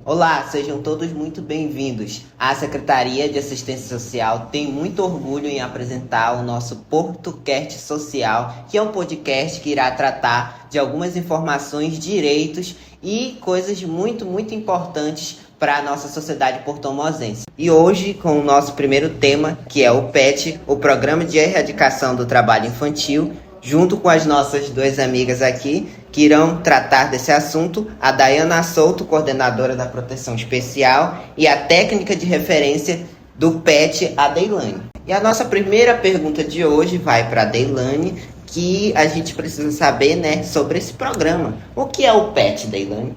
Olá, sejam todos muito bem-vindos. A Secretaria de Assistência Social tem muito orgulho em apresentar o nosso PortoCast Social, que é um podcast que irá tratar de algumas informações, direitos e coisas muito importantes para a nossa sociedade porto-mozense. E hoje, com o nosso primeiro tema, que é o PET, o Programa de Erradicação do Trabalho Infantil, junto com as nossas duas amigas aqui, que irão tratar desse assunto, a Dayana Souto, coordenadora da Proteção Especial, e a técnica de referência do PET, a Deilane. E a nossa primeira pergunta de hoje vai para a Deilane, que a gente precisa saber, né, sobre esse programa. O que é o PET, Deilane?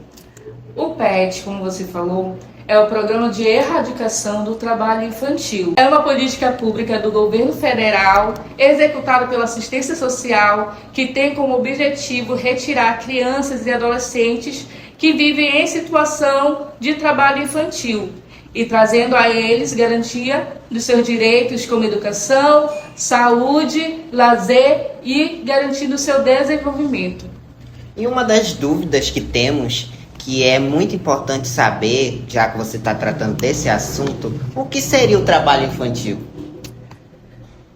O PET, como você falou, é o Programa de Erradicação do Trabalho Infantil. É uma política pública do governo federal, executada pela assistência social, que tem como objetivo retirar crianças e adolescentes que vivem em situação de trabalho infantil e trazendo a eles garantia dos seus direitos como educação, saúde, lazer e garantindo o seu desenvolvimento. E uma das dúvidas que temos, que é muito importante saber, já que você está tratando desse assunto, o que seria o trabalho infantil?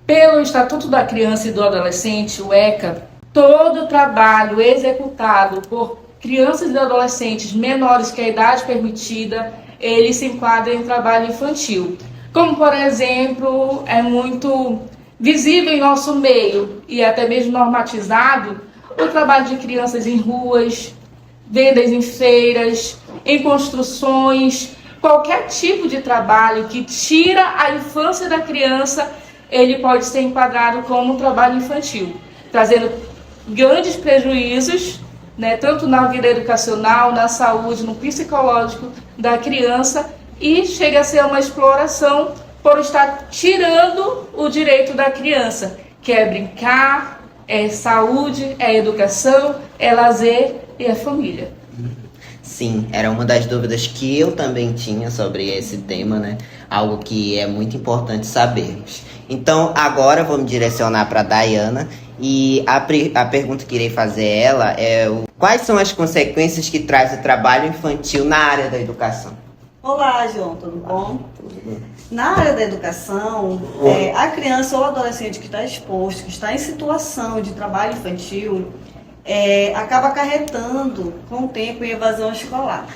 Pelo Estatuto da Criança e do Adolescente, o ECA, todo trabalho executado por crianças e adolescentes menores que a idade permitida, ele se enquadra em trabalho infantil. Como, por exemplo, é muito visível em nosso meio e até mesmo normatizado, o trabalho de crianças em ruas, vendas em feiras, em construções, qualquer tipo de trabalho que tira a infância da criança, ele pode ser enquadrado como trabalho infantil, trazendo grandes prejuízos, né, tanto na vida educacional, na saúde, no psicológico da criança, e chega a ser uma exploração por estar tirando o direito da criança, que é brincar, é saúde, é educação, é lazer e a família. Sim, era uma das dúvidas que eu também tinha sobre esse tema, né? Algo que é muito importante sabermos. Então, agora vou me direcionar para a Dayana e a pergunta que irei fazer a ela é quais são as consequências que traz o trabalho infantil na área da educação? Olá, João, tudo bom? Tudo bem. Na área da educação, a criança ou adolescente que está exposto, que está em situação de trabalho infantil, acaba acarretando com o tempo em evasão escolar.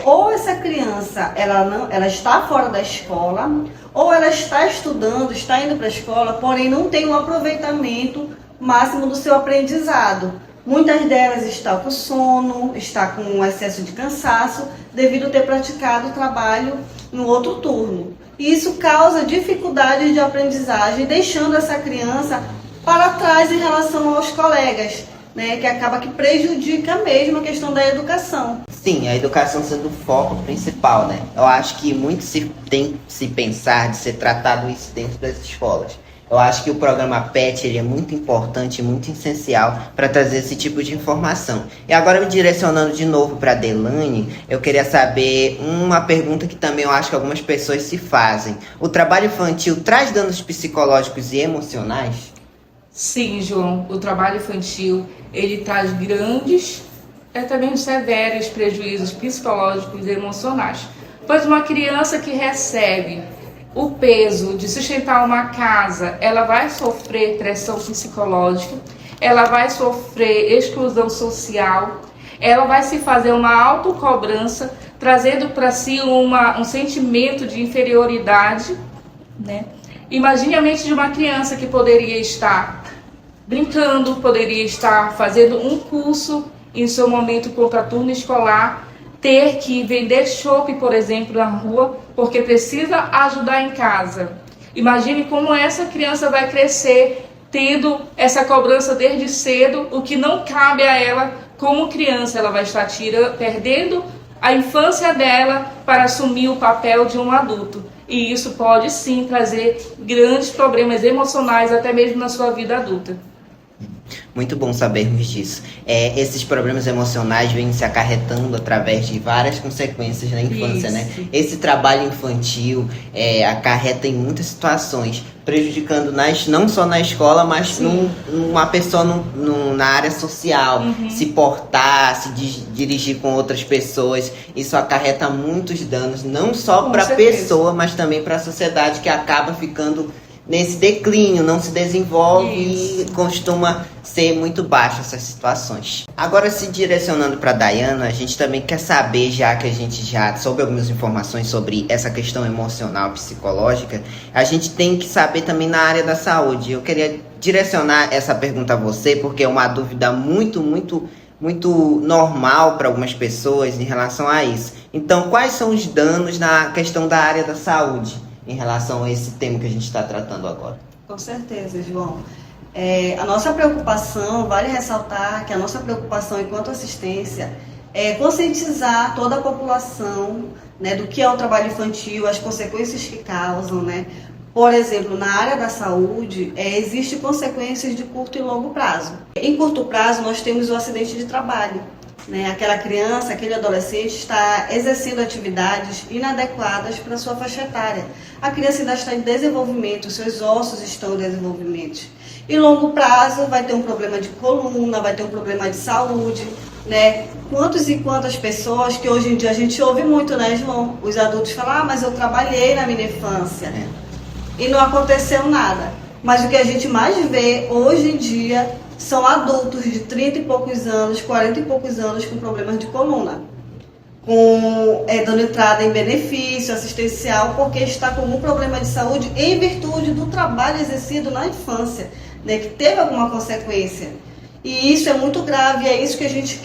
Ou essa criança ela está fora da escola, ou ela está estudando, está indo para a escola, porém não tem um aproveitamento máximo do seu aprendizado. Muitas delas estão com sono, está com excesso de cansaço, devido a ter praticado o trabalho no outro turno. E isso causa dificuldades de aprendizagem, deixando essa criança para trás em relação aos colegas, né, que acaba que prejudica mesmo a questão da educação. Sim, a educação sendo o foco principal, né? Eu acho que muito tem que se pensar de ser tratado isso dentro das escolas. Eu acho que o programa PET ele é muito importante e muito essencial para trazer esse tipo de informação. E agora, me direcionando de novo para a Deilane, eu queria saber uma pergunta que também eu acho que algumas pessoas se fazem. O trabalho infantil traz danos psicológicos e emocionais? Sim, João, o trabalho infantil, ele traz grandes, também severos prejuízos psicológicos e emocionais. Pois uma criança que recebe o peso de sustentar uma casa, ela vai sofrer pressão psicológica, ela vai sofrer exclusão social, ela vai se fazer uma autocobrança, trazendo para si um sentimento de inferioridade, né? Imagine a mente de uma criança que poderia estar brincando, poderia estar fazendo um curso em seu momento contraturno escolar, ter que vender chopp, por exemplo, na rua, porque precisa ajudar em casa. Imagine como essa criança vai crescer tendo essa cobrança desde cedo, o que não cabe a ela como criança. Ela vai estar perdendo a infância dela para assumir o papel de um adulto. E isso pode sim trazer grandes problemas emocionais, até mesmo na sua vida adulta. Muito bom sabermos disso. Esses problemas emocionais vêm se acarretando através de várias consequências na infância, né? Esse trabalho infantil acarreta em muitas situações, prejudicando não só na escola, mas numa pessoa na área social, se portar, se dirigir com outras pessoas. Isso acarreta muitos danos, não só para a pessoa, mas também para a sociedade, que acaba ficando nesse declínio, não se desenvolve e costuma ser muito baixo essas situações. Agora, se direcionando para a Dayana, a gente também quer saber, já que a gente já soube algumas informações sobre essa questão emocional, psicológica, a gente tem que saber também na área da saúde. Eu queria direcionar essa pergunta a você, porque é uma dúvida muito normal para algumas pessoas em relação a isso. Então, quais são os danos na questão da área da saúde em relação a esse tema que a gente está tratando agora? Com certeza, João. A nossa preocupação, vale ressaltar que a nossa preocupação enquanto assistência é conscientizar toda a população, né, do que é o trabalho infantil, as consequências que causam, né? Por exemplo, na área da saúde, existem consequências de curto e longo prazo. Em curto prazo, nós temos o acidente de trabalho. Né? Aquela criança, aquele adolescente está exercendo atividades inadequadas para a sua faixa etária. A criança ainda está em desenvolvimento, seus ossos estão em desenvolvimento. Em longo prazo vai ter um problema de coluna, vai ter um problema de saúde, né? Quantas e quantas pessoas que hoje em dia a gente ouve muito, né, João? Os adultos falam, mas eu trabalhei na minha infância e não aconteceu nada. Mas o que a gente mais vê hoje em dia são adultos de 30 e poucos anos, 40 e poucos anos com problemas de coluna, dando entrada em benefício assistencial, porque está com algum problema de saúde em virtude do trabalho exercido na infância, né, que teve alguma consequência. E isso é muito grave, e é isso que a gente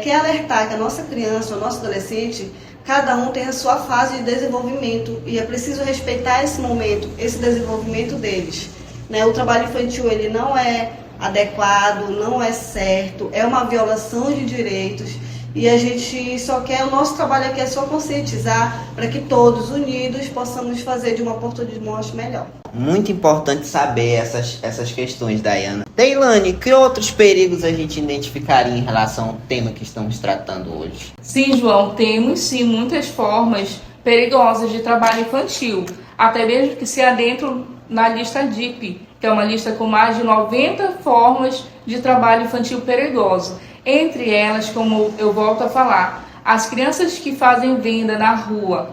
quer alertar, que a nossa criança, o nosso adolescente, cada um tem a sua fase de desenvolvimento, e é preciso respeitar esse momento, esse desenvolvimento deles. Né? O trabalho infantil, ele não é adequado, não é certo, é uma violação de direitos, e a gente só quer, o nosso trabalho aqui é só conscientizar para que todos unidos possamos fazer de uma Porto de Mós melhor. Muito importante saber essas questões, Dayana. Deilane, que outros perigos a gente identificaria em relação ao tema que estamos tratando hoje? Sim, João, temos sim muitas formas perigosas de trabalho infantil, até mesmo que se adentram na lista DIP, que é uma lista com mais de 90 formas de trabalho infantil perigoso. Entre elas, como eu volto a falar, as crianças que fazem venda na rua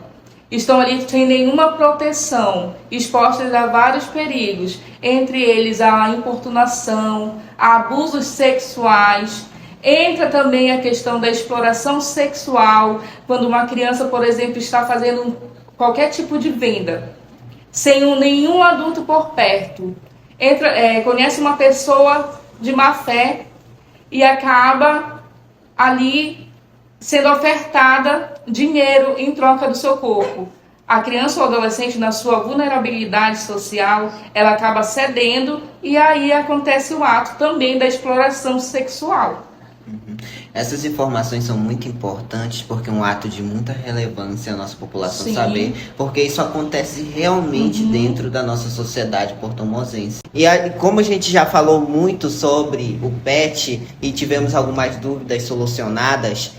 estão ali sem nenhuma proteção, expostas a vários perigos, entre eles a importunação, a abusos sexuais. Entra também a questão da exploração sexual, quando uma criança, por exemplo, está fazendo qualquer tipo de venda, sem nenhum adulto por perto. Conhece uma pessoa de má fé e acaba ali sendo ofertada dinheiro em troca do seu corpo. A criança ou adolescente, na sua vulnerabilidade social, ela acaba cedendo, e aí acontece o ato também da exploração sexual. Essas informações são muito importantes, porque é um ato de muita relevância a nossa população saber, porque isso acontece realmente dentro da nossa sociedade portomozense. E como a gente já falou muito sobre o PET e tivemos algumas dúvidas solucionadas,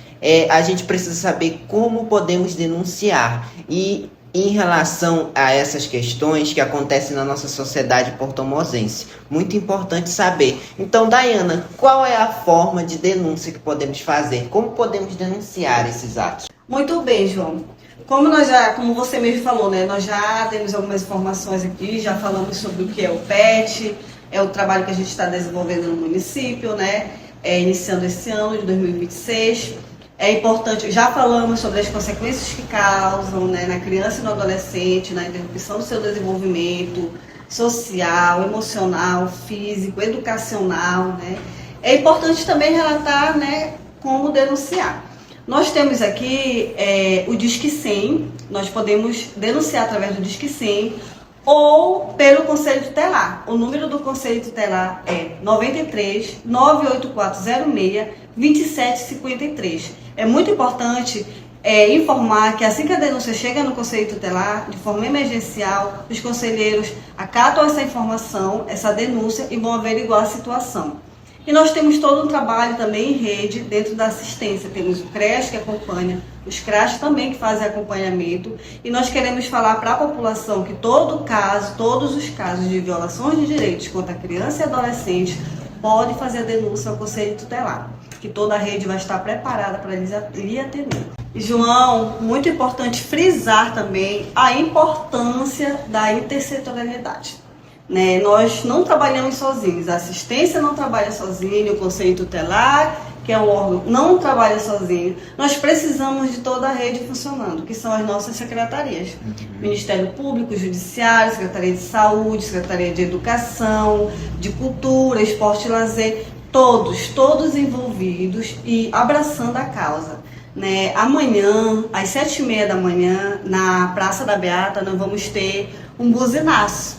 a gente precisa saber como podemos denunciar. E em relação a essas questões que acontecem na nossa sociedade portomozense, muito importante saber. Então, Dayana, qual é a forma de denúncia que podemos fazer? Como podemos denunciar esses atos? Muito bem, João. Como você mesmo falou, né, nós já temos algumas informações aqui, já falamos sobre o que é o PET, é o trabalho que a gente está desenvolvendo no município, né, iniciando esse ano de 2026. É importante, já falamos sobre as consequências que causam, né, na criança e no adolescente, na interrupção do seu desenvolvimento social, emocional, físico, educacional. Né. É importante também relatar, né, como denunciar. Nós temos aqui o Disque 100, nós podemos denunciar através do Disque 100 ou pelo Conselho Tutelar. O número do Conselho Tutelar é 93 98406 2753. É muito importante informar que assim que a denúncia chega no Conselho Tutelar, de forma emergencial, os conselheiros acatam essa informação, essa denúncia, e vão averiguar a situação. E nós temos todo um trabalho também em rede dentro da assistência. Temos o CREAS que acompanha, os CRAS também que fazem acompanhamento. E nós queremos falar para a população que todos os casos de violações de direitos contra a criança e adolescente pode fazer a denúncia ao Conselho Tutelar, que toda a rede vai estar preparada para lhe atender. E, João, muito importante frisar também a importância da intersetorialidade. Nós não trabalhamos sozinhos, a assistência não trabalha sozinha, o Conselho Tutelar, que é um órgão, não trabalha sozinho. Nós precisamos de toda a rede funcionando, que são as nossas secretarias. Ministério Público, Judiciário, Secretaria de Saúde, Secretaria de Educação, de Cultura, Esporte e Lazer, todos envolvidos e abraçando a causa. Amanhã, às 7h30 da manhã, na Praça da Beata, nós vamos ter um buzinaço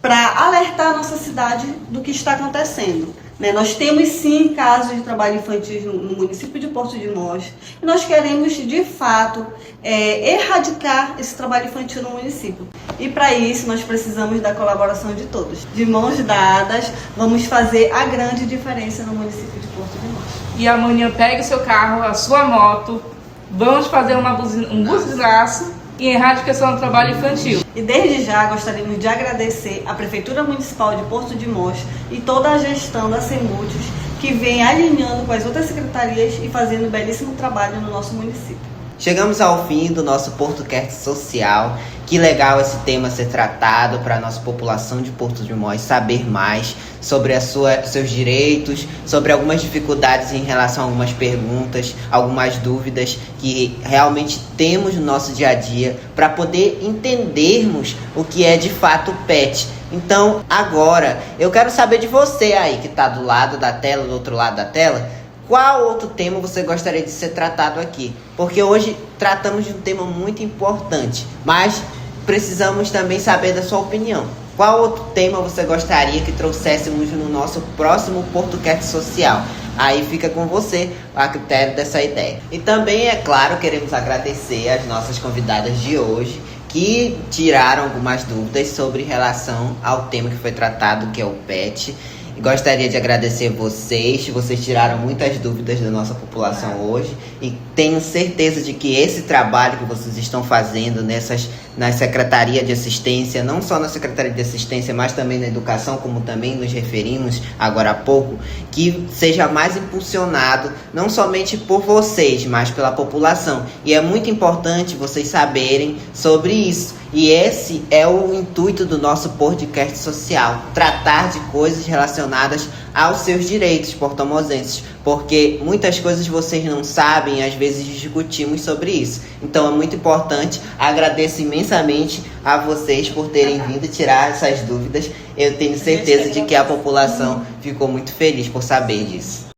para alertar a nossa cidade do que está acontecendo. Nós temos sim casos de trabalho infantil no município de Porto de Mós e nós queremos de fato erradicar esse trabalho infantil no município. E para isso nós precisamos da colaboração de todos. De mãos dadas, vamos fazer a grande diferença no município de Porto de Mós. E amanhã pegue o seu carro, a sua moto, vamos fazer um buzinaço e erradicação do trabalho infantil. E desde já gostaríamos de agradecer à Prefeitura Municipal de Porto de Mós e toda a gestão da Semútios, que vem alinhando com as outras secretarias e fazendo um belíssimo trabalho no nosso município. Chegamos ao fim do nosso PortoCast Social. Que legal esse tema ser tratado para a nossa população de Porto de Mós saber mais sobre seus direitos, sobre algumas dificuldades em relação a algumas perguntas, algumas dúvidas que realmente temos no nosso dia a dia para poder entendermos o que é de fato o PET. Então, agora, eu quero saber de você aí que está do lado da tela, do outro lado da tela, qual outro tema você gostaria de ser tratado aqui? Porque hoje tratamos de um tema muito importante, mas precisamos também saber da sua opinião. Qual outro tema você gostaria que trouxéssemos no nosso próximo PortoCast Social? Aí fica com você a critério dessa ideia. E também, é claro, queremos agradecer as nossas convidadas de hoje, que tiraram algumas dúvidas sobre relação ao tema que foi tratado, que é o PET. Gostaria de agradecer vocês tiraram muitas dúvidas da nossa população hoje e tenho certeza de que esse trabalho que vocês estão fazendo na Secretaria de Assistência, não só na Secretaria de Assistência, mas também na Educação, como também nos referimos agora há pouco, que seja mais impulsionado, não somente por vocês, mas pela população. E é muito importante vocês saberem sobre isso. E esse é o intuito do nosso podcast social, tratar de coisas relacionadas aos seus direitos portomozenses, porque muitas coisas vocês não sabem e às vezes discutimos sobre isso. Então é muito importante, agradeço imensamente a vocês por terem vindo tirar essas dúvidas. Eu tenho certeza de que a população ficou muito feliz por saber disso.